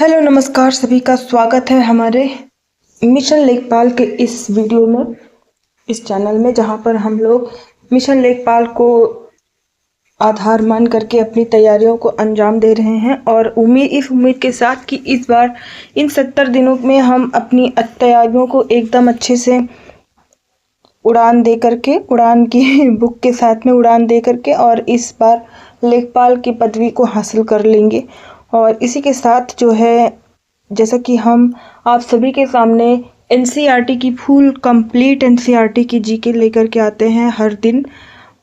Hello नमस्कार, सभी का स्वागत है हमारे मिशन लेखपाल के इस वीडियो में, इस चैनल में, जहां पर हम लोग मिशन लेखपाल को आधार मान करके अपनी तैयारियों को अंजाम दे रहे हैं। और इस उम्मीद के साथ कि इस बार इन 70 दिनों में हम अपनी तैयारियों को एकदम अच्छे से उड़ान की बुक के साथ में उड़ान दे करके और इस बार लेखपाल की पदवी को हासिल कर लेंगे। और इसी के साथ जो है, जैसा कि हम आप सभी के सामने एनसीईआरटी की फुल कंप्लीट एनसीईआरटी की जीके लेकर के आते हैं हर दिन,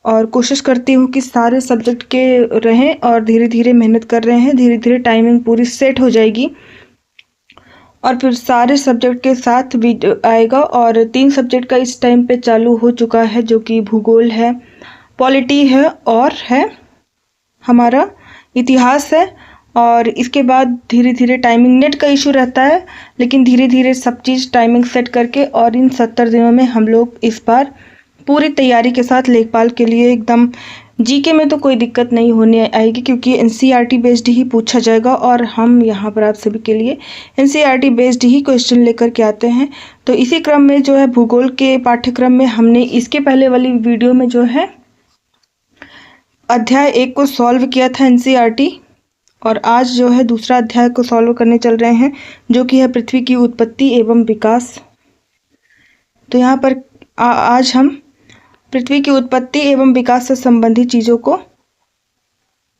और कोशिश करती हूँ कि सारे सब्जेक्ट के रहें और धीरे धीरे मेहनत कर रहे हैं। धीरे धीरे टाइमिंग पूरी सेट हो जाएगी और फिर सारे सब्जेक्ट के साथ भी आएगा। और 3 सब्जेक्ट का इस टाइम पे चालू हो चुका है, जो कि भूगोल है, पॉलिटी है और है हमारा इतिहास है। और इसके बाद धीरे धीरे टाइमिंग, नेट का इशू रहता है, लेकिन धीरे धीरे सब चीज़ टाइमिंग सेट करके और इन 70 दिनों में हम लोग इस बार पूरी तैयारी के साथ लेखपाल के लिए एकदम, जीके में तो कोई दिक्कत नहीं होने आएगी क्योंकि एनसीईआरटी बेस्ड ही पूछा जाएगा और हम यहाँ पर आप सभी के लिए एनसीईआरटी बेस्ड ही क्वेश्चन लेकर के आते हैं। तो इसी क्रम में जो है भूगोल के पाठ्यक्रम में हमने इसके पहले वाली वीडियो में जो है अध्याय 1 को सॉल्व किया था एनसीईआरटी, और आज जो है दूसरा अध्याय को सॉल्व करने चल रहे हैं, जो कि है पृथ्वी की उत्पत्ति एवं विकास। तो यहाँ पर आज हम पृथ्वी की उत्पत्ति एवं विकास से संबंधित चीज़ों को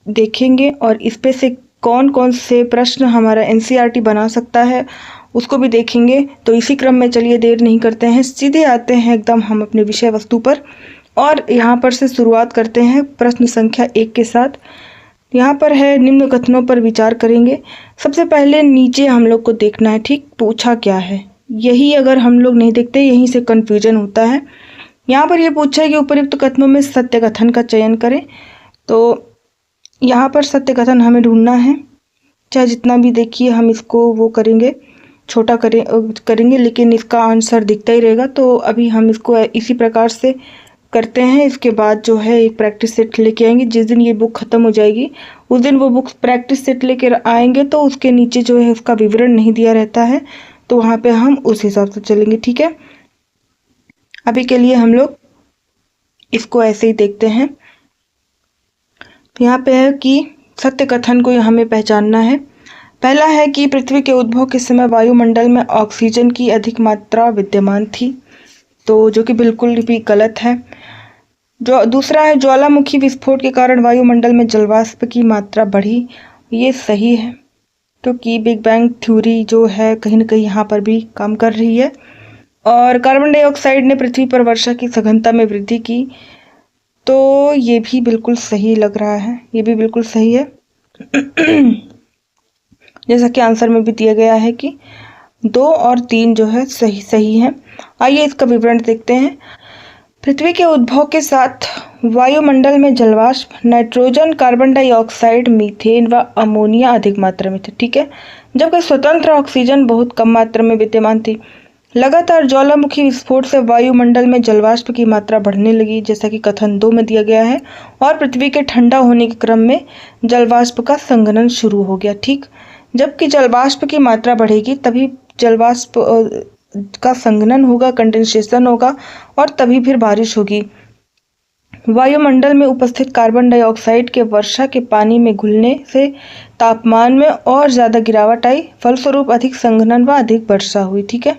देखेंगे और इस पे से कौन कौन से प्रश्न हमारा एनसीईआरटी बना सकता है उसको भी देखेंगे। तो इसी क्रम में चलिए देर नहीं करते हैं, सीधे आते हैं एकदम हम अपने विषय वस्तु पर, और यहाँ पर से शुरुआत करते हैं प्रश्न संख्या 1 के साथ। यहाँ पर है, निम्न कथनों पर विचार करेंगे। सबसे पहले नीचे हम लोग को देखना है, ठीक, पूछा क्या है, यही अगर हम लोग नहीं देखते यहीं से कन्फ्यूजन होता है। यहाँ पर यह पूछा है कि उपर्युक्त कथनों में सत्य कथन का चयन करें। तो यहाँ पर सत्य कथन हमें ढूंढना है, चाहे जितना भी देखिए हम इसको वो करेंगे, छोटा करेंगे, लेकिन इसका आंसर दिखता ही रहेगा। तो अभी हम इसको इसी प्रकार से करते हैं। इसके बाद जो है एक प्रैक्टिस सेट लेके आएंगे। जिस दिन ये बुक ख़त्म हो जाएगी उस दिन वो बुक प्रैक्टिस सेट लेकर आएंगे, तो उसके नीचे जो है उसका विवरण नहीं दिया रहता है, तो वहाँ पे हम उस हिसाब से चलेंगे, ठीक है। अभी के लिए हम लोग इसको ऐसे ही देखते हैं। तो यहाँ पे है कि सत्य कथन को हमें पहचानना है। पहला है कि पृथ्वी के उद्भव के समय वायुमंडल में ऑक्सीजन की अधिक मात्रा विद्यमान थी, तो जो कि बिल्कुल भी गलत है। जो दूसरा है, ज्वालामुखी विस्फोट के कारण वायुमंडल में जलवाष्प की मात्रा बढ़ी, ये सही है क्योंकि बिग बैंग थ्योरी जो है कहीं ना कहीं यहाँ पर भी काम कर रही है। और कार्बन डाइऑक्साइड ने पृथ्वी पर वर्षा की सघनता में वृद्धि की, तो ये भी बिल्कुल सही लग रहा है, ये भी बिल्कुल सही है। जैसा कि आंसर में भी दिया गया है कि 2 और 3 जो है सही है। आइए इसका विवरण देखते हैं। पृथ्वी के उद्भव के साथ वायुमंडल में जलवाष्प, नाइट्रोजन, कार्बन डाइऑक्साइड, मीथेन व अमोनिया अधिक मात्रा में थे, ठीक है, जबकि स्वतंत्र ऑक्सीजन बहुत कम मात्रा में विद्यमान थी। लगातार ज्वालामुखी विस्फोट से वायुमंडल में जलवाष्प की मात्रा बढ़ने लगी, जैसा कि कथन 2 में दिया गया है, और पृथ्वी के ठंडा होने के क्रम में जलवाष्प का संघनन शुरू हो गया, ठीक। जबकि जलवाष्प की मात्रा बढ़ेगी तभी जलवाष्प का संघनन होगा, कंडेंसेशन होगा, और तभी फिर बारिश होगी। वायुमंडल में उपस्थित कार्बन डाइऑक्साइड के वर्षा के पानी में घुलने से तापमान में और ज़्यादा गिरावट आई, फलस्वरूप अधिक संघनन व अधिक वर्षा हुई, ठीक है।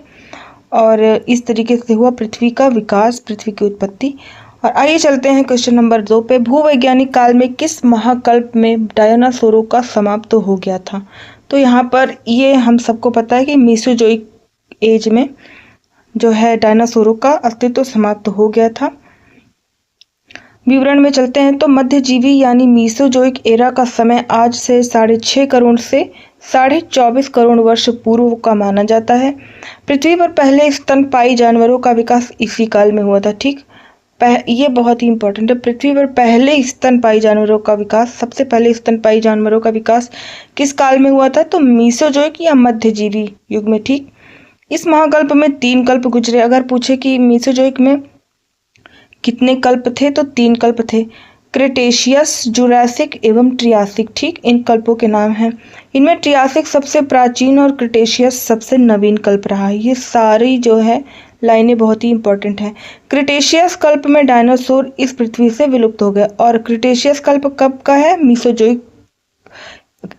और इस तरीके से हुआ पृथ्वी का विकास, पृथ्वी की उत्पत्ति। और आइए चलते हैं क्वेश्चन नंबर 2 पे। भूवैज्ञानिक काल में किस महाकल्प में डायनासोरों का समाप्त हो गया था? तो यहाँ पर ये हम सबको पता है कि मीसोजोइक एज में जो है डायनासोरों का अस्तित्व समाप्त हो गया था। विवरण में चलते हैं तो मध्यजीवी यानी मीसोजोइक एरा का समय आज से 6.5 करोड़ से 24.5 करोड़ वर्ष पूर्व का माना जाता है। पृथ्वी पर पहले स्तनपायी जानवरों का विकास इसी काल में हुआ था, ठीक। ये बहुत ही इंपॉर्टेंट है। पृथ्वी पर पहले स्तनपायी जानवरों का विकास, सबसे पहले स्तनपायी जानवरों का विकास किस काल में हुआ था? तो मीसोजोइक या मध्यजीवी युग में, ठीक। इस महाकल्प में 3 कल्प गुजरे। अगर पूछे कि मीसोजोइक में कितने कल्प थे, तो 3 कल्प थे। क्रिटेशियस, जुरासिक एवं ट्रियासिक, ठीक, इन कल्पों के नाम हैं। इनमें ट्रियासिक सबसे प्राचीन और क्रिटेशियस सबसे नवीन कल्प रहा है। ये सारी जो है लाइनें बहुत ही इंपॉर्टेंट हैं। क्रिटेशियस कल्प में डायनासोर इस पृथ्वी से विलुप्त हो गए। और क्रिटेशियस कल्प कब का है? मीसोजोइक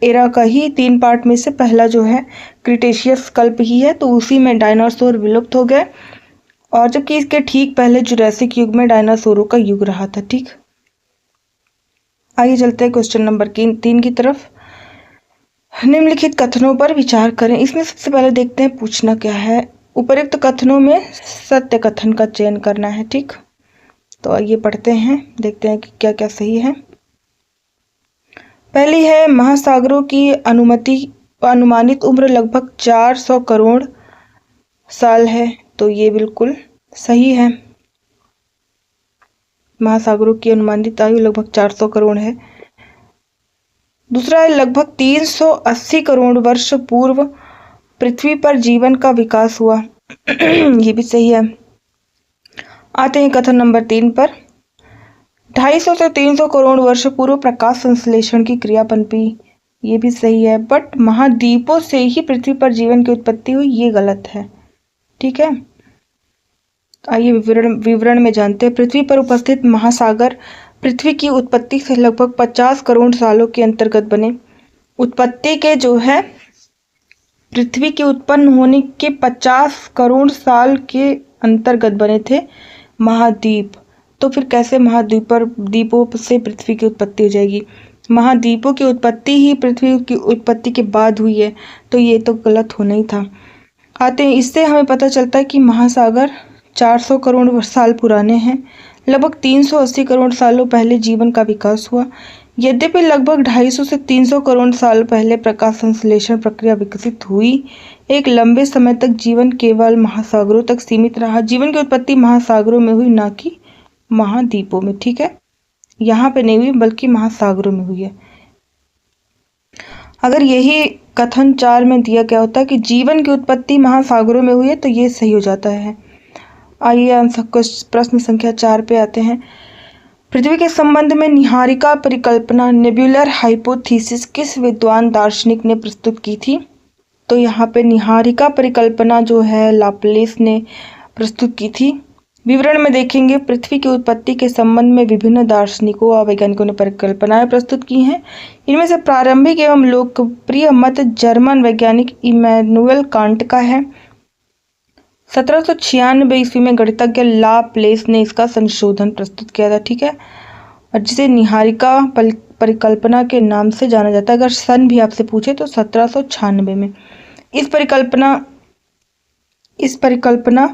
एरा का ही 3 पार्ट में से पहला जो है क्रिटेशियस कल्प ही है, तो उसी में डायनासोर विलुप्त हो गए। और जबकि इसके ठीक पहले जुरासिक युग में डायनासोरों का युग रहा था। ठीक, आइए चलते हैं क्वेश्चन नंबर 3 की तरफ। निम्नलिखित कथनों पर विचार करें। इसमें सबसे पहले देखते हैं पूछना क्या है। उपरोक्त कथनों में सत्य कथन का चयन करना है। ठीक, तो आइए पढ़ते हैं, देखते हैं कि क्या क्या सही है। पहली है, महासागरों की अनुमानित उम्र लगभग 400 करोड़ साल है, तो ये बिल्कुल सही है। महासागरों की अनुमानित आयु लगभग 400 करोड़ है। दूसरा है, लगभग 380 करोड़ वर्ष पूर्व पृथ्वी पर जीवन का विकास हुआ। ये भी सही है। आते हैं कथन नंबर 3 पर। 250 से 300 करोड़ वर्ष पूर्व प्रकाश संश्लेषण की क्रिया पनपी। ये भी सही है। बट महाद्वीपों से ही पृथ्वी पर जीवन की उत्पत्ति हुई, ये गलत है। ठीक है, आइए विवरण में जानते हैं। पृथ्वी पर उपस्थित महासागर पृथ्वी की उत्पत्ति से लगभग 50 करोड़ सालों के अंतर्गत बने। उत्पत्ति के जो है पृथ्वी के उत्पन्न होने के 50 करोड़ साल के अंतर्गत बने थे महाद्वीप। तो फिर कैसे द्वीपों से पृथ्वी की उत्पत्ति हो जाएगी? महाद्वीपों की उत्पत्ति ही पृथ्वी की उत्पत्ति के बाद हुई है, तो ये तो गलत होना ही था। आते हैं, इससे हमें पता चलता है कि महासागर 400 करोड़ साल पुराने हैं। लगभग 380 करोड़ सालों पहले जीवन का विकास हुआ। यद्यपि लगभग 250 से 300 करोड़ साल पहले प्रकाश संश्लेषण प्रक्रिया विकसित हुई, एक लंबे समय तक जीवन केवल महासागरों तक सीमित रहा। जीवन की उत्पत्ति महासागरों में हुई, ना कि महाद्वीपों में। ठीक है, यहाँ पे नहीं हुई बल्कि महासागरों में हुई है। अगर यही कथन 4 में दिया गया होता कि जीवन की उत्पत्ति महासागरों में हुई है, तो ये सही हो जाता है। आइए प्रश्न संख्या 4 पे आते हैं। पृथ्वी के संबंध में निहारिका परिकल्पना, नेब्यूलर हाइपोथीसिस किस विद्वान दार्शनिक ने प्रस्तुत की थी? तो यहाँ पे निहारिका परिकल्पना जो है लाप्लेस ने प्रस्तुत की थी। विवरण में देखेंगे, पृथ्वी की उत्पत्ति के संबंध में विभिन्न दार्शनिकों और वैज्ञानिकों ने परिकल्पनाएं प्रस्तुत की हैं। इनमें से प्रारंभिक एवं लोकप्रिय मत जर्मन वैज्ञानिक इमैनुएल कांट का है। 1796 ईस्वी में गणितज्ञ लाप्लेस ने इसका संशोधन प्रस्तुत किया था। ठीक है, और जिसे निहारिका परिकल्पना के नाम से जाना जाता है। अगर सन भी आपसे पूछे तो 1796 में। इस परिकल्पना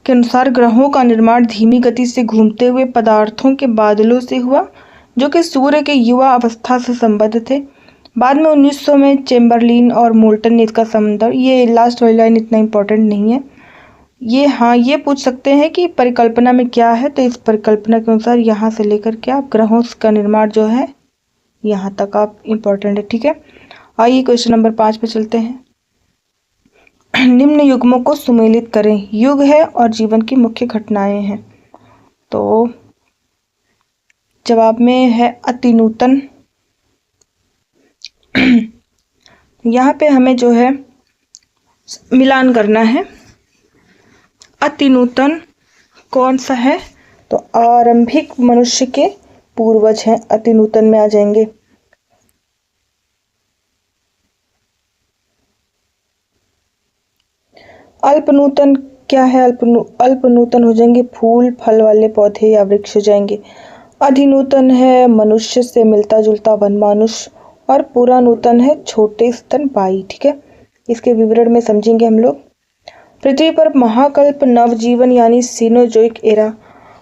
के अनुसार ग्रहों का निर्माण धीमी गति से घूमते हुए पदार्थों के बादलों से हुआ, जो कि सूर्य के युवा अवस्था से संबद्ध थे। बाद में 1900 में चेम्बरलिन और मोल्टन ने इसका संबंध, ये लास्ट वाली लाइन इतना इम्पोर्टेंट नहीं है। ये पूछ सकते हैं कि परिकल्पना में क्या है, तो इस परिकल्पना के अनुसार यहाँ से लेकर के आप ग्रहों का निर्माण जो है यहाँ तक आप इम्पोर्टेंट है। ठीक है, आइए क्वेश्चन नंबर 5 पे चलते हैं। निम्न युग्मों को सुमेलित करें। युग है और जीवन की मुख्य घटनाएं हैं, तो जवाब में है अतिनूतन। यहाँ पे हमें जो है मिलान करना है। अतिनूतन कौन सा है? तो आरंभिक मनुष्य के पूर्वज हैं, अतिनूतन में आ जाएंगे। अल्पनूतन क्या है? अल्पनूतन हो जाएंगे फूल फल वाले पौधे या वृक्ष हो जाएंगे। अधिनूतन है मनुष्य से मिलता जुलता वनमानुष, और पुरानूतन है छोटे स्तनपायी। ठीक है, इसके विवरण में समझेंगे हम लोग। पृथ्वी पर महाकल्प नवजीवन यानी सीनोजोइक एरा।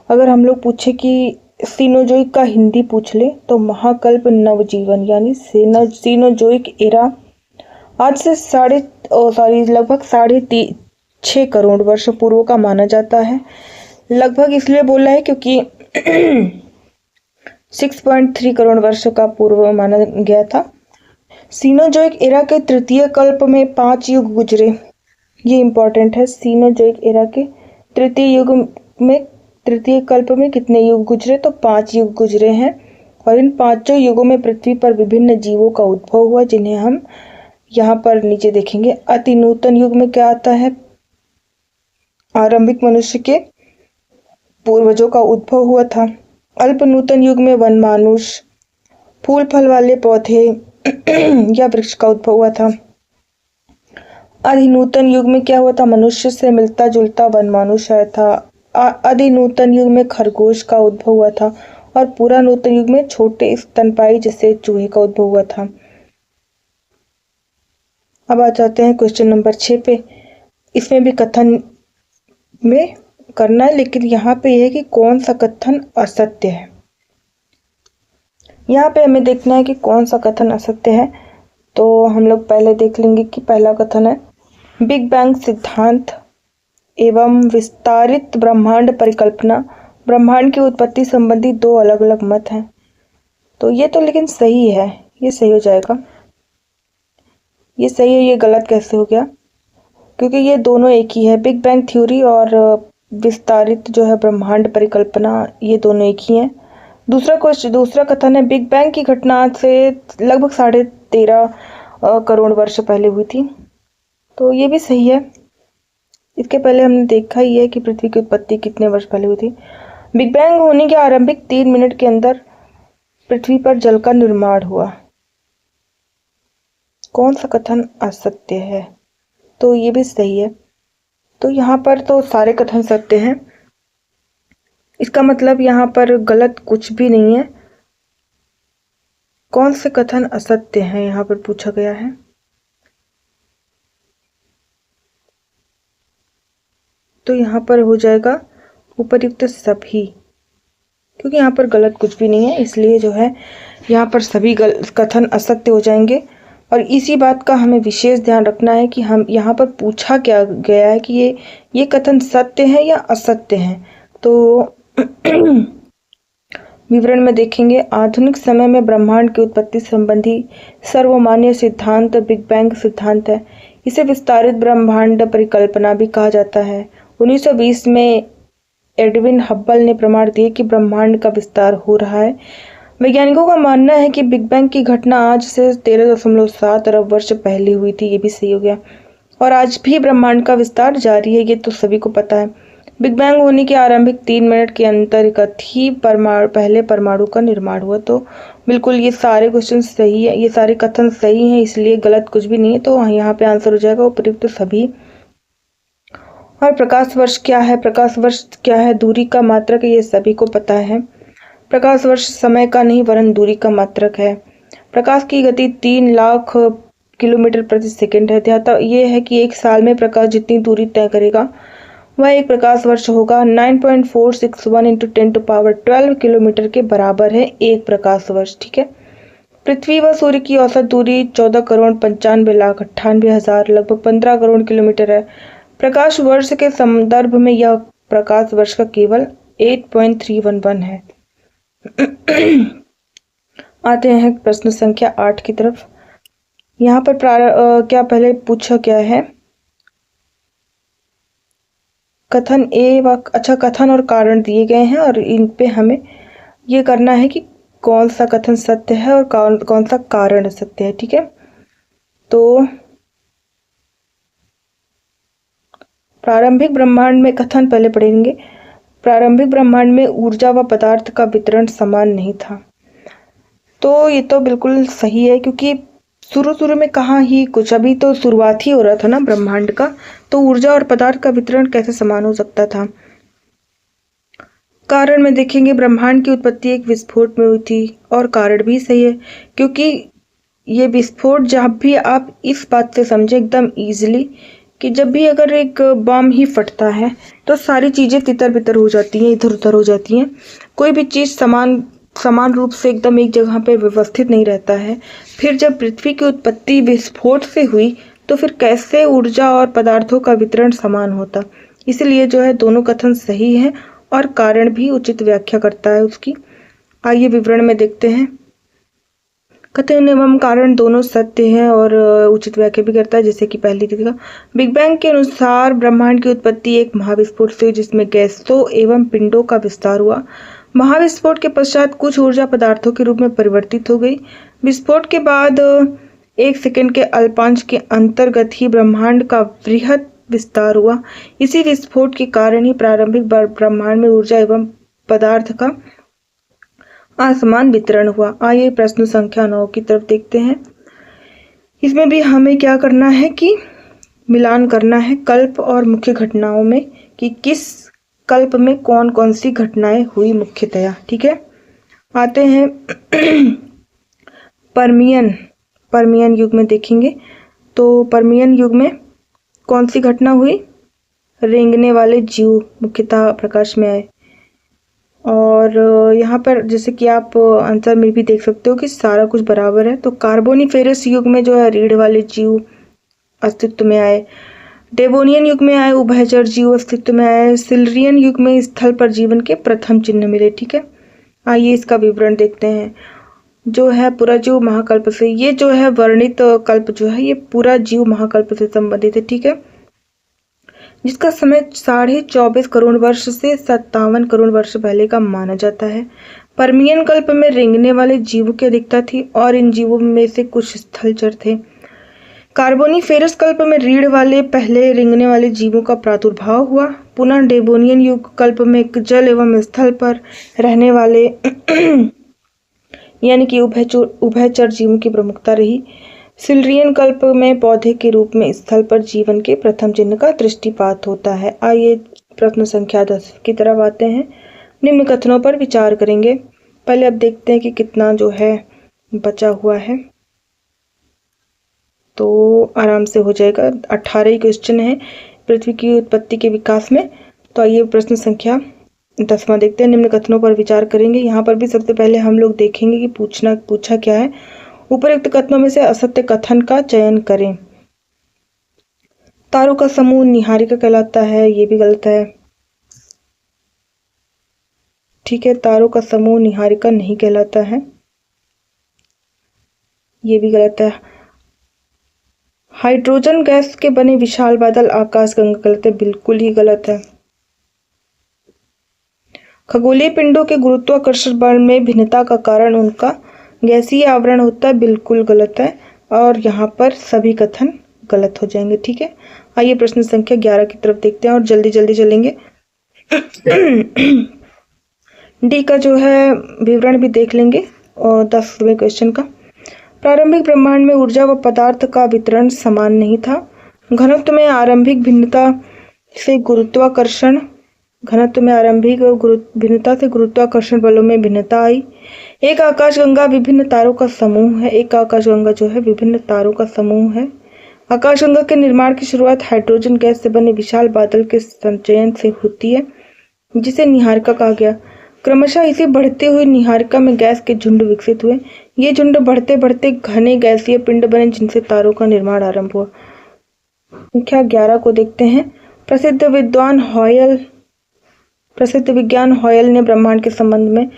अगर हम लोग पूछे कि सीनोजोइक का हिंदी पूछ ले तो महाकल्प नवजीवन यानी सीनोजोइक एरा आज से लगभग 6.5 करोड़ वर्ष पूर्व का माना जाता है। लगभग इसलिए बोला है क्योंकि 6.3 करोड़ वर्ष का पूर्व माना गया था। सीनोजोइक एरा के तृतीय कल्प में 5 युग गुजरे। ये इंपॉर्टेंट है। सीनोजोइक एरा के तृतीय कल्प में कितने युग गुजरे? तो 5 युग गुजरे हैं। और इन पांचों युगों में पृथ्वी पर विभिन्न जीवों का उद्भव हुआ, जिन्हें हम यहाँ पर नीचे देखेंगे। अति नूतन युग में क्या आता है? आरंभिक मनुष्य के पूर्वजों का उद्भव हुआ था। अल्प नूतन युग में वन मानुष, फूल फल वाले पौधे या वृक्ष का उद्भव हुआ था। आदि नूतन युग में क्या हुआ था? मनुष्य से मिलता जुलता वन मानुष आया था। आदि नूतन युग में खरगोश का उद्भव हुआ था और पूरा नूतन युग में छोटे स्तनपायी जैसे चूहे का उद्भव हुआ था। अब आ जाते हैं क्वेश्चन नंबर 6 पे। इसमें भी कथन में करना है, लेकिन यहाँ पे यह है कि कौन सा कथन असत्य है। यहाँ पे हमें देखना है कि कौन सा कथन असत्य है। तो हम लोग पहले देख लेंगे कि पहला कथन है, बिग बैंग सिद्धांत एवं विस्तारित ब्रह्मांड परिकल्पना, ब्रह्मांड की उत्पत्ति संबंधी दो अलग अलग मत हैं। तो ये तो लेकिन सही है, ये सही हो जाएगा। ये सही है, ये गलत कैसे हो गया? क्योंकि ये दोनों एक ही है। बिग बैंग थ्योरी और विस्तारित जो है ब्रह्मांड परिकल्पना, ये दोनों एक ही हैं। दूसरा कथन है, बिग बैंग की घटना से लगभग 13.5 करोड़ वर्ष पहले हुई थी। तो ये भी सही है। इसके पहले हमने देखा ही है कि पृथ्वी की उत्पत्ति कितने वर्ष पहले हुई थी। बिग बैंग होने के आरंभिक 3 मिनट के अंदर पृथ्वी पर जल का निर्माण हुआ। कौन सा कथन असत्य है? तो ये भी सही है। तो यहाँ पर तो सारे कथन सत्य हैं। इसका मतलब यहाँ पर गलत कुछ भी नहीं है। कौन से कथन असत्य हैं यहाँ पर पूछा गया है। तो यहाँ पर हो जाएगा उपर्युक्त सभी, क्योंकि यहाँ पर गलत कुछ भी नहीं है, इसलिए जो है यहाँ पर सभी कथन असत्य हो जाएंगे। और इसी बात का हमें विशेष ध्यान रखना है कि हम यहाँ पर पूछा क्या गया है कि ये कथन सत्य है या असत्य है। तो विवरण में देखेंगे, आधुनिक समय में ब्रह्मांड की उत्पत्ति संबंधी सर्वमान्य सिद्धांत बिग बैंग सिद्धांत है। इसे विस्तारित ब्रह्मांड परिकल्पना भी कहा जाता है। 1920 में एडविन हब्बल ने प्रमाण दिए कि ब्रह्मांड का विस्तार हो रहा है। वैज्ञानिकों का मानना है कि बिग बैंग की घटना आज से 13.7 अरब वर्ष पहले हुई थी। ये भी सही हो गया। और आज भी ब्रह्मांड का विस्तार जारी है, ये तो सभी को पता है। बिग बैंग होने के आरंभिक 3 मिनट के अंतर्गत ही पहले परमाणु का निर्माण हुआ। तो बिल्कुल ये सारे क्वेश्चन सही है, ये सारे कथन सही हैं, इसलिए गलत कुछ भी नहीं है। तो यहाँ पे आंसर हो जाएगा उपयुक्त सभी। और प्रकाश वर्ष क्या है? प्रकाश वर्ष क्या है? दूरी का मात्रक, ये सभी को पता है। प्रकाश वर्ष समय का नहीं वरन दूरी का मात्रक है। प्रकाश की गति 3 लाख किलोमीटर प्रति सेकंड है। अतः ये है कि एक साल में प्रकाश जितनी दूरी तय करेगा वह एक प्रकाश वर्ष होगा। 9.461 × 10⁻12 किलोमीटर के बराबर है एक प्रकाश वर्ष। ठीक है। पृथ्वी व सूर्य की औसत दूरी 14,95,98,000 लगभग 15 करोड़ किलोमीटर है। प्रकाश वर्ष के संदर्भ में यह प्रकाश वर्ष का केवल 8.311 है। आते हैं प्रश्न संख्या 8 की तरफ। यहाँ पर क्या पहले पूछा क्या है? कथन ए व अच्छा कथन और कारण दिए गए हैं और इन पे हमें ये करना है कि कौन सा कथन सत्य है और कौन सा कारण सत्य है। ठीक है। तो प्रारंभिक ब्रह्मांड में कथन पहले पढ़ेंगे। प्रारंभिक ब्रह्मांड में ऊर्जा व पदार्थ का वितरण समान नहीं था। तो ये तो बिल्कुल सही है, क्योंकि शुरू में कहाँ ही कुछ, अभी तो शुरुआत ही हो रहा था ना ब्रह्मांड का, तो ऊर्जा और पदार्थ का वितरण कैसे समान हो सकता था। कारण में देखेंगे, ब्रह्मांड की उत्पत्ति एक विस्फोट में हुई थी और कारण भी सही है, क्योंकि ये विस्फोट जब भी आप इस बात से समझे एकदम इजीली कि जब भी अगर एक बम ही फटता है तो सारी चीज़ें तितर बितर हो जाती हैं, इधर उधर हो जाती हैं। कोई भी चीज़ समान रूप से एकदम एक जगह पे व्यवस्थित नहीं रहता है। फिर जब पृथ्वी की उत्पत्ति विस्फोट से हुई तो फिर कैसे ऊर्जा और पदार्थों का वितरण समान होता। इसलिए जो है दोनों कथन सही है और कारण भी उचित व्याख्या करता है उसकी। आइए विवरण में देखते हैं। कथन एवं कारण दोनों सत्य हैं और उचित व्याख्या भी करता है, जैसे कि पहले देखा। बिग बैंग के अनुसार ब्रह्मांड की उत्पत्ति एक महाविस्फोट से जिसमें गैसों एवं पिंडों का विस्तार हुआ। महाविस्फोट के पश्चात कुछ ऊर्जा पदार्थों के रूप में परिवर्तित हो गई। विस्फोट के बाद 1 सेकंड के अल्पांश के अंतर्गत ही ब्रह्मांड का वृहद विस्तार हुआ। इसी विस्फोट के कारण ही प्रारंभिक ब्रह्मांड में ऊर्जा एवं पदार्थ का असमान वितरण हुआ। आइए प्रश्न संख्या 9 की तरफ देखते हैं। इसमें भी हमें क्या करना है कि मिलान करना है कल्प और मुख्य घटनाओं में कि किस कल्प में कौन कौन सी घटनाएं हुई मुख्यतया। ठीक है, आते हैं परमियन युग में देखेंगे। तो परमियन युग में कौन सी घटना हुई? रेंगने वाले जीव मुख्यतः प्रकाश में आए। और यहाँ पर जैसे कि आप आंसर में भी देख सकते हो कि सारा कुछ बराबर है। तो कार्बोनिफेरस युग में जो है रीढ़ वाले जीव अस्तित्व में आए। डेवोनियन युग में आए उभयचर जीव अस्तित्व में आए। सिल्रियन युग में स्थल पर जीवन के प्रथम चिन्ह मिले। ठीक है, आइए इसका विवरण देखते हैं। जो है पूरा जीव महाकल्प से, ये जो है वर्णित कल्प जो है ये पूरा जीव महाकल्प से संबंधित है। ठीक है, जिसका समय 24.5 करोड़ वर्ष से 57 करोड़ वर्ष पहले का माना जाता है। परमियन कल्प में रेंगने वाले जीवों की अधिकता थी और इन जीवों में से कुछ स्थलचर थे। कार्बोनिफेरस कल्प में रीढ़ वाले पहले रेंगने वाले जीवों का प्रादुर्भाव हुआ। पुनः डेवोनियन युग कल्प में जल एवं स्थल पर रहने वाले यानी कि उभयचर जीवों की प्रमुखता रही। सिल्रियन कल्प में पौधे के रूप में स्थल पर जीवन के प्रथम चिन्ह का दृष्टिपात होता है। आइए प्रश्न संख्या 10 की तरफ आते हैं। निम्न कथनों पर विचार करेंगे। पहले अब देखते हैं कि कितना जो है बचा हुआ है, तो आराम से हो जाएगा। 18 ही क्वेश्चन है पृथ्वी की उत्पत्ति के विकास में। तो आइए प्रश्न संख्या 10वां देखते हैं। निम्न कथनों पर विचार करेंगे। यहाँ पर भी सबसे पहले हम लोग देखेंगे कि पूछा क्या है। उपरोक्त कथनों में से असत्य कथन का चयन करें। तारों का समूह निहारिका कहलाता है, ये भी गलत है। ठीक है, तारों का समूह निहारिका नहीं कहलाता है, ये भी गलत है। हाइड्रोजन गैस के बने विशाल बादल आकाशगंगा गलत है, बिल्कुल ही गलत है। खगोलीय पिंडों के गुरुत्वाकर्षण बल में भिन्नता का कारण उनका गैसीय आवरण होता है, बिल्कुल गलत है। और यहाँ पर सभी कथन गलत हो जाएंगे। ठीक है, आइए प्रश्न संख्या 11 की तरफ देखते हैं और जल्दी जल्दी चलेंगे। डी का जो है विवरण भी देख लेंगे और 10वें क्वेश्चन का। प्रारंभिक ब्रह्मांड में ऊर्जा व पदार्थ का वितरण समान नहीं था। घनत्व में आरंभिक भिन्नता से गुरुत्वाकर्षण बलों में भिन्नता आई। एक आकाशगंगा विभिन्न तारों का समूह है। एक आकाशगंगा जो है विभिन्न तारों का समूह है। आकाशगंगा के निर्माण की शुरुआत हाइड्रोजन गैस से बने विशाल बादल के संचयन से होती है, जिसे निहारिका कहा गया। क्रमशः इसी बढ़ते हुए निहारिका में गैस के झुंड विकसित हुए। ये झुंड बढ़ते बढ़ते घने गैसीय पिंड बने, जिनसे तारों का निर्माण आरंभ हुआ। संख्या 11 को देखते हैं। प्रसिद्ध विज्ञान हॉयल ने ब्रह्मांड के संबंध में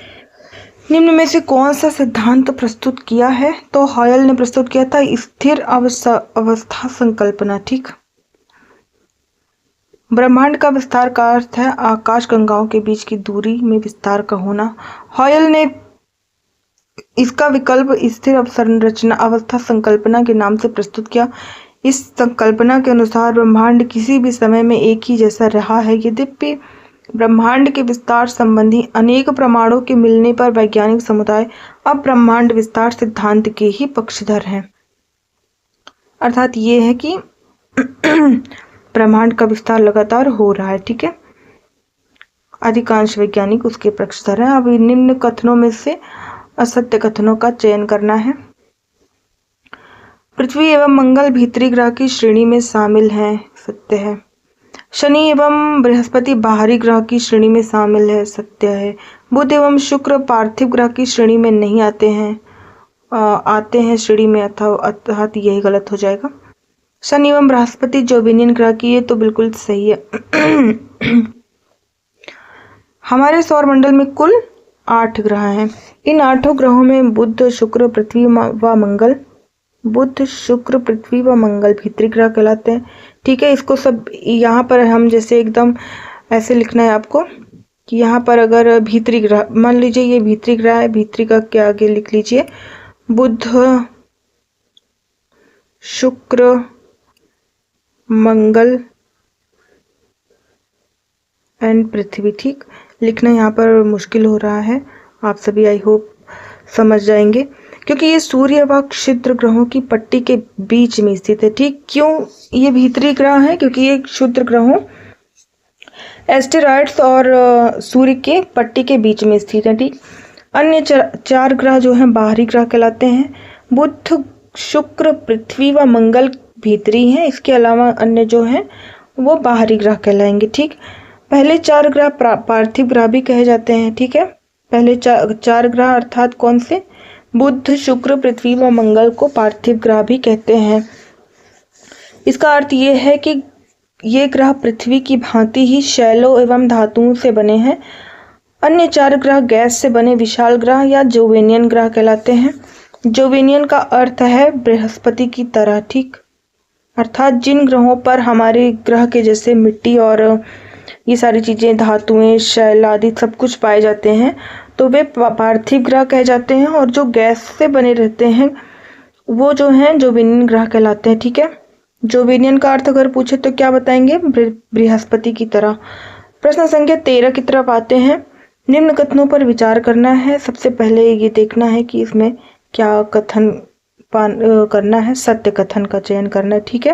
निम्न में से कौन सा सिद्धांत प्रस्तुत किया है? तो हॉयल ने प्रस्तुत किया था स्थिर अवस्था संकल्पना। ठीक, ब्रह्मांड का विस्तार का अर्थ है आकाश गंगाओं के बीच की दूरी में विस्तार का होना। हॉयल ने इसका विकल्प स्थिर संरचना अवस्था संकल्पना के नाम से प्रस्तुत किया। इस संकल्पना के अनुसार ब्रह्मांड किसी भी समय में एक ही जैसा रहा है। यद्यपि ब्रह्मांड के विस्तार संबंधी अनेक प्रमाणों के मिलने पर वैज्ञानिक समुदाय अब ब्रह्मांड विस्तार सिद्धांत के ही पक्षधर हैं। अर्थात ये है कि ब्रह्मांड का विस्तार लगातार हो रहा है। ठीक है, अधिकांश वैज्ञानिक उसके पक्षधर हैं। अब निम्न कथनों में से असत्य कथनों का चयन करना है। पृथ्वी एवं मंगल भीतरी ग्रह की श्रेणी में शामिल हैं, सत्य है। शनि एवं बृहस्पति बाहरी ग्रह की श्रेणी में शामिल है, सत्य है। बुध एवं शुक्र पार्थिव ग्रह की श्रेणी में नहीं आते हैं श्रेणी में, अर्थात यही गलत हो जाएगा। शनि एवं बृहस्पति जोविनियन ग्रह की, ये तो बिल्कुल सही है। हमारे सौर मंडल में कुल 8 ग्रह हैं। इन 8 ग्रहों में बुध शुक्र पृथ्वी व मंगल भीतरी ग्रह कहलाते हैं। ठीक है, इसको सब यहाँ पर हम जैसे एकदम ऐसे लिखना है आपको कि यहाँ पर अगर भीतरी ग्रह मान लीजिए, ये भीतरी ग्रह है, भीतरी का क्या आगे लिख लीजिए बुध, शुक्र, मंगल एंड पृथ्वी। ठीक, लिखना यहाँ पर मुश्किल हो रहा है, आप सभी आई होप समझ जाएंगे, क्योंकि ये सूर्य व क्षुद्र ग्रहों की पट्टी के बीच में स्थित है। ठीक, क्यों ये भीतरी ग्रह है? क्योंकि ये क्षुद्र ग्रहों एस्टेरॉइड्स और सूर्य के पट्टी के बीच में स्थित है। ठीक, अन्य चार ग्रह जो हैं बाहरी ग्रह कहलाते हैं। बुध, शुक्र, पृथ्वी व मंगल भीतरी हैं, इसके अलावा अन्य जो हैं वो बाहरी ग्रह कहलाएंगे। ठीक, पहले चार ग्रह पार्थिव ग्रह भी कहे जाते हैं। ठीक है, पहले चार ग्रह अर्थात कौन से? बुध, शुक्र, पृथ्वी व मंगल को पार्थिव ग्रह भी कहते हैं। इसका अर्थ ये है कि ये ग्रह पृथ्वी की भांति ही शैलों एवं धातुओं से बने हैं। अन्य चार ग्रह गैस से बने विशाल ग्रह या जोवेनियन ग्रह कहलाते हैं। जोवेनियन का अर्थ है बृहस्पति की तरह। ठीक, अर्थात जिन ग्रहों पर हमारे ग्रह के जैसे मिट्टी और ये सारी चीजें, धातुएं, शैल आदि सब कुछ पाए जाते हैं, तो वे पार्थिव ग्रह कहे जाते हैं, और जो गैस से बने रहते हैं वो जो हैं जोवेनियन ग्रह कहलाते हैं। ठीक है, जोवेनियन का अर्थ अगर पूछे तो क्या बताएंगे? बृहस्पति की तरह। प्रश्न संख्या 13 की तरफ आते हैं। निम्न कथनों पर विचार करना है। सबसे पहले ये देखना है कि इसमें क्या कथन करना है, सत्य कथन का चयन करना है। ठीक है,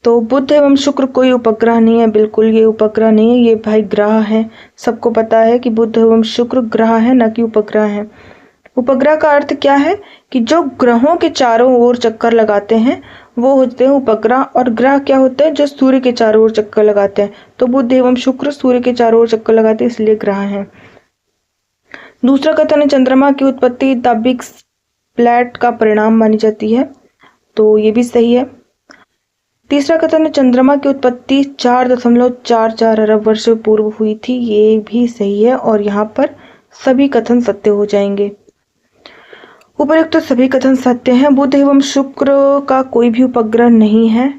तो बुध एवं शुक्र कोई उपग्रह नहीं है, बिल्कुल ये उपग्रह नहीं है, ये भाई ग्रह है। सबको पता है कि बुध एवं शुक्र ग्रह है, न कि उपग्रह है। उपग्रह का अर्थ क्या है? कि जो ग्रहों के चारों ओर चक्कर लगाते हैं वो होते हैं उपग्रह, और ग्रह क्या होते हैं? जो सूर्य के चारों ओर चक्कर लगाते हैं। तो बुध एवं शुक्र सूर्य के चारों ओर चक्कर लगाते हैं, इसलिए ग्रह हैं। दूसरा कथन है चंद्रमा की उत्पत्ति द बिग स्प्लैट का परिणाम मानी जाती है, तो ये भी सही है। तीसरा कथन है चंद्रमा की उत्पत्ति 4.44 अरब वर्ष पूर्व हुई थी, ये भी सही है, और यहाँ पर सभी कथन सत्य हो जाएंगे। उपर्युक्त तो सभी कथन सत्य हैं। बुध एवं शुक्र का कोई भी उपग्रह नहीं है,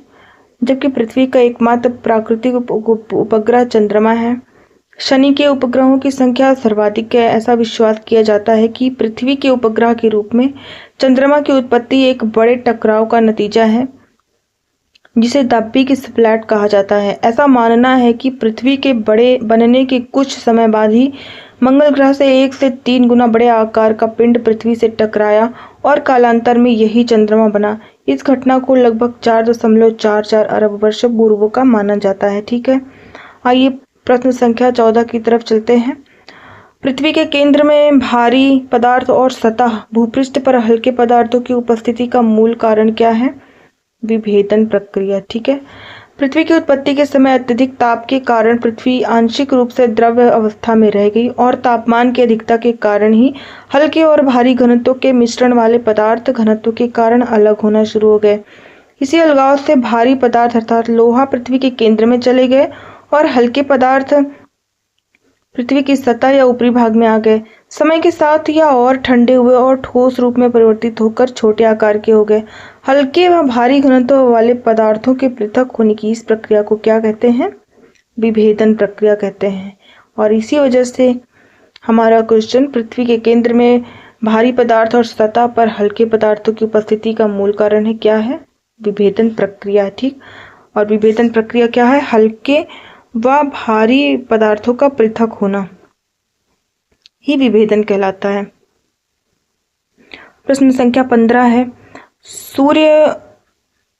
जबकि पृथ्वी का एकमात्र प्राकृतिक उपग्रह चंद्रमा है। शनि के उपग्रहों की संख्या सर्वाधिक है। ऐसा विश्वास किया जाता है कि पृथ्वी के उपग्रह के रूप में चंद्रमा की उत्पत्ति एक बड़े टकराव का नतीजा है, जिसे द बिग स्प्लैट कहा जाता है। ऐसा मानना है कि पृथ्वी के बड़े बनने के कुछ समय बाद ही मंगल ग्रह से 1 से 3 गुना बड़े आकार का पिंड पृथ्वी से टकराया और कालांतर में यही चंद्रमा बना। इस घटना को लगभग 4.44 अरब वर्ष पूर्व का माना जाता है। ठीक है, आइए प्रश्न संख्या 14 की तरफ चलते हैं। पृथ्वी के केंद्र में भारी पदार्थ और सतह भूपृष्ठ पर हल्के पदार्थों की उपस्थिति का मूल कारण क्या है? विभेदन प्रक्रिया। ठीक है, पृथ्वी की उत्पत्ति के समय अत्यधिक ताप के कारण पृथ्वी आंशिक रूप से द्रव्य अवस्था में रह गई, और तापमान की अधिकता के कारण ही हल्के और भारी घनत्व के मिश्रण वाले पदार्थ घनत्व के कारण अलग होना शुरू हो गए। इसी अलगाव से भारी पदार्थ अर्थात लोहा पृथ्वी के केंद्र में चले गए और हल्के पदार्थ पृथ्वी की सतह या ऊपरी भाग में आ गए। समय के साथ यह और ठंडे हुए और ठोस रूप में परिवर्तित होकर छोटे आकार के हो गए। हल्के व भारी घनत्व वाले पदार्थों के पृथक होने की इस प्रक्रिया को क्या कहते हैं? विभेदन प्रक्रिया कहते हैं। और इसी वजह से हमारा क्वेश्चन, पृथ्वी के केंद्र में भारी पदार्थ और सतह पर हल्के पदार्थों की उपस्थिति का मूल कारण है क्या है? विभेदन प्रक्रिया। ठीक, और विभेदन प्रक्रिया क्या है? हल्के व भारी पदार्थों का पृथक होना ही विभेदन कहलाता है। प्रश्न संख्या 15 है।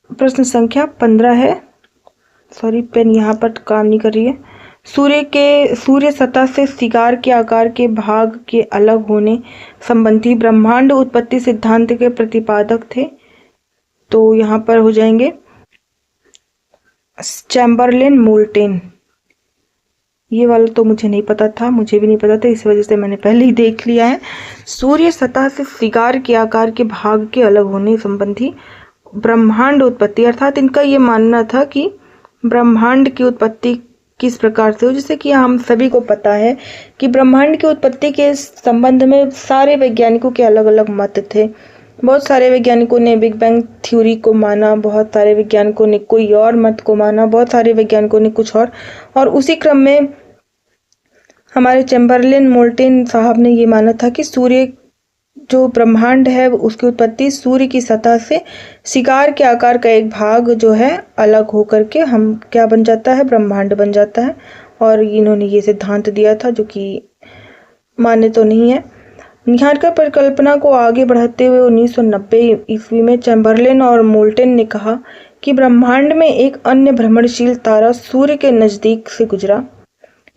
प्रश्न संख्या 15 है, सॉरी पेन यहाँ पर काम नहीं कर रही है। सूर्य सतह से सिगार के आकार के भाग के अलग होने संबंधी ब्रह्मांड उत्पत्ति सिद्धांत के प्रतिपादक थे, तो यहाँ पर हो जाएंगे चैम्बरलेन, मोल्टेन। ये वाला तो मुझे नहीं पता था, मुझे भी नहीं पता था, इस वजह से मैंने पहले ही देख लिया है। सूर्य सतह से सिगार के आकार के भाग के अलग होने संबंधी ब्रह्मांड उत्पत्ति, अर्थात इनका ये मानना था कि ब्रह्मांड की उत्पत्ति किस प्रकार से हो, जैसे कि हम सभी को पता है कि ब्रह्मांड की उत्पत्ति के संबंध में सारे वैज्ञानिकों के अलग अलग मत थे। बहुत सारे वैज्ञानिकों ने बिग बैंग थ्योरी को माना, बहुत सारे वैज्ञानिकों ने कोई और मत को माना, बहुत सारे वैज्ञानिकों ने कुछ और उसी क्रम में हमारे चैम्बरलेन मोल्टेन साहब ने ये माना था कि सूर्य जो ब्रह्मांड है उसकी उत्पत्ति सूर्य की सतह से शिकार के आकार का एक भाग जो है अलग होकर के हम क्या बन जाता है, ब्रह्मांड बन जाता है। और इन्होंने ये सिद्धांत दिया था जो कि मान्य तो नहीं है। निहारिका परिकल्पना को आगे बढ़ाते हुए 1990 ईस्वी में चैम्बरलेन और मोल्टेन ने कहा कि ब्रह्मांड में एक अन्य भ्रमणशील तारा सूर्य के नजदीक से गुजरा।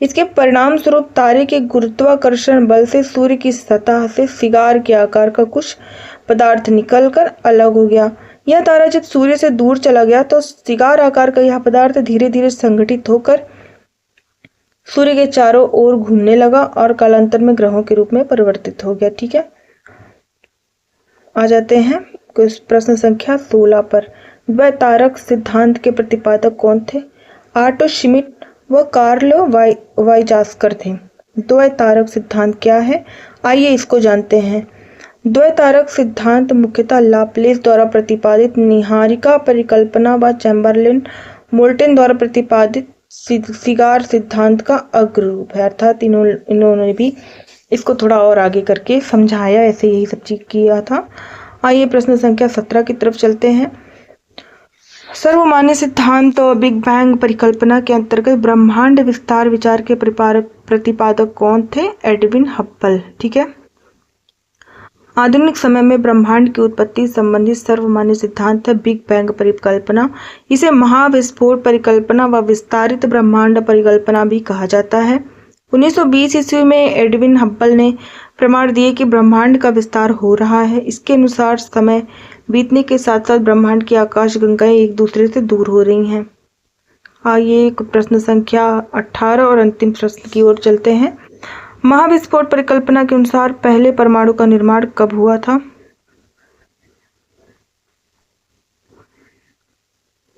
इसके परिणाम स्वरूप तारे के गुरुत्वाकर्षण बल से सूर्य की सतह से सिगार के आकार का कुछ पदार्थ निकलकर अलग हो गया। यह तारा जब सूर्य से दूर चला गया तो सिगार आकार का यह पदार्थ धीरे धीरे संगठित होकर सूर्य के चारों ओर घूमने लगा और कालांतर में ग्रहों के रूप में परिवर्तित हो गया। ठीक है, आ जाते हैं प्रश्न संख्या 16 पर। द्वैतारक सिद्धांत के प्रतिपादक कौन थे? आर्टो श्मिट व कार्ल वाइजास्कर थे। द्वैतारक सिद्धांत क्या है, आइए इसको जानते हैं। द्वैतारक सिद्धांत मुख्यतः लाप्लेस द्वारा प्रतिपादित निहारिका परिकल्पना व चैम्बरलेन मोल्टेन द्वारा प्रतिपादित सिगार सिद्धांत का अग्ररूप है। अर्थात इन्होंने भी इसको थोड़ा और आगे करके समझाया, ऐसे यही सब चीज किया था। आइए प्रश्न संख्या 17 की तरफ चलते हैं। सर्वमान्य सिद्धांत और बिग बैंग परिकल्पना के अंतर्गत ब्रह्मांड विस्तार विचार के प्रतिपादक कौन थे? Edwin Hubble. ठीक है, आधुनिक समय में ब्रह्मांड की उत्पत्ति संबंधी सर्वमान्य सिद्धांत है बिग बैंग परिकल्पना। इसे महाविस्फोट परिकल्पना व विस्तारित ब्रह्मांड परिकल्पना भी कहा जाता है। 1920 ईस्वी में एडविन हब्बल ने प्रमाण दिए कि ब्रह्मांड का विस्तार हो रहा है। इसके अनुसार समय बीतने के साथ साथ ब्रह्मांड की आकाश गंगाएं एक दूसरे से दूर हो रही हैं। आइए प्रश्न संख्या 18 और अंतिम प्रश्न की ओर चलते हैं। महाविस्फोट परिकल्पना के अनुसार पहले परमाणु का निर्माण कब हुआ था?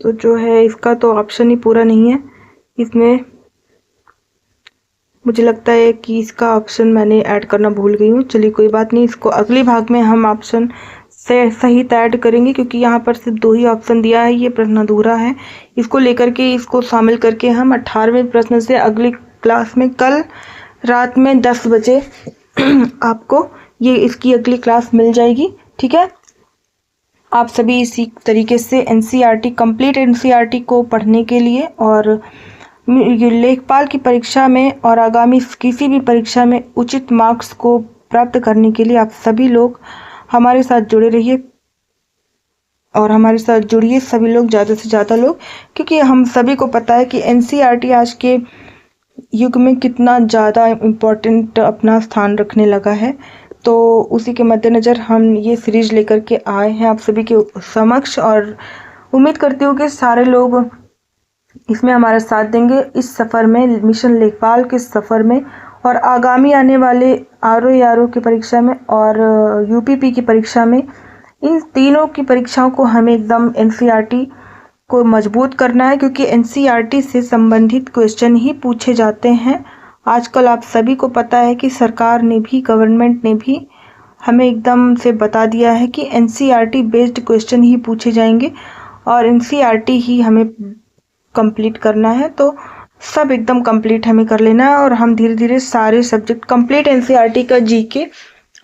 तो जो है इसका तो ऑप्शन ही पूरा नहीं है, इसमें मुझे लगता है कि इसका ऑप्शन मैंने ऐड करना भूल गई हूँ। चलिए कोई बात नहीं, इसको अगले भाग में हम ऑप्शन से सहित ऐड करेंगे, क्योंकि यहाँ पर सिर्फ 2 ही ऑप्शन दिया है, ये प्रश्न अधूरा है। इसको लेकर के इसको शामिल करके हम 18वें प्रश्न से अगली क्लास में कल रात में 10 बजे आपको ये इसकी अगली क्लास मिल जाएगी। ठीक है, आप सभी इसी तरीके से एनसीईआरटी कंप्लीट एनसीईआरटी को पढ़ने के लिए और लेखपाल की परीक्षा में और आगामी किसी भी परीक्षा में उचित मार्क्स को प्राप्त करने के लिए आप सभी लोग हमारे साथ जुड़े रहिए और हमारे साथ जुड़िए सभी लोग, ज़्यादा से ज़्यादा लोग, क्योंकि हम सभी को पता है कि एनसीईआरटी आज के युग में कितना ज़्यादा इम्पोर्टेंट अपना स्थान रखने लगा है। तो उसी के मद्देनज़र हम ये सीरीज लेकर के आए हैं आप सभी के समक्ष, और उम्मीद करती हूँ कि सारे लोग इसमें हमारा साथ देंगे इस सफ़र में, मिशन लेखपाल के सफ़र में, और आगामी आने वाले आरओ की परीक्षा में और यूपीपी की परीक्षा में। इन तीनों की परीक्षाओं को हमें एकदम एनसीईआरटी को मजबूत करना है, क्योंकि एनसीईआरटी से संबंधित क्वेश्चन ही पूछे जाते हैं। आजकल आप सभी को पता है कि सरकार ने भी, गवर्नमेंट ने भी हमें एकदम से बता दिया है कि एनसीईआरटी बेस्ड क्वेश्चन ही पूछे जाएंगे और एनसीईआरटी ही हमें कंप्लीट करना है। तो सब एकदम कंप्लीट हमें कर लेना है और हम धीरे धीरे सारे सब्जेक्ट कंप्लीट एनसीईआरटी का जीके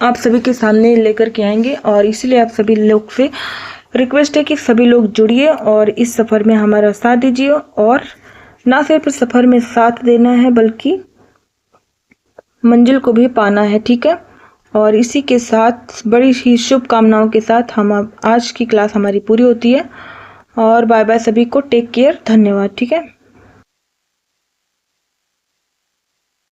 आप सभी के सामने लेकर के आएंगे। और इसीलिए आप सभी लोग से रिक्वेस्ट है कि सभी लोग जुड़िए और इस सफ़र में हमारा साथ दीजिए, और ना सिर्फ सफ़र में साथ देना है बल्कि मंजिल को भी पाना है। ठीक है, और इसी के साथ बड़ी ही शुभकामनाओं के साथ हम आज की क्लास हमारी पूरी होती है। और बाय बाय सभी को, टेक केयर, धन्यवाद। ठीक है।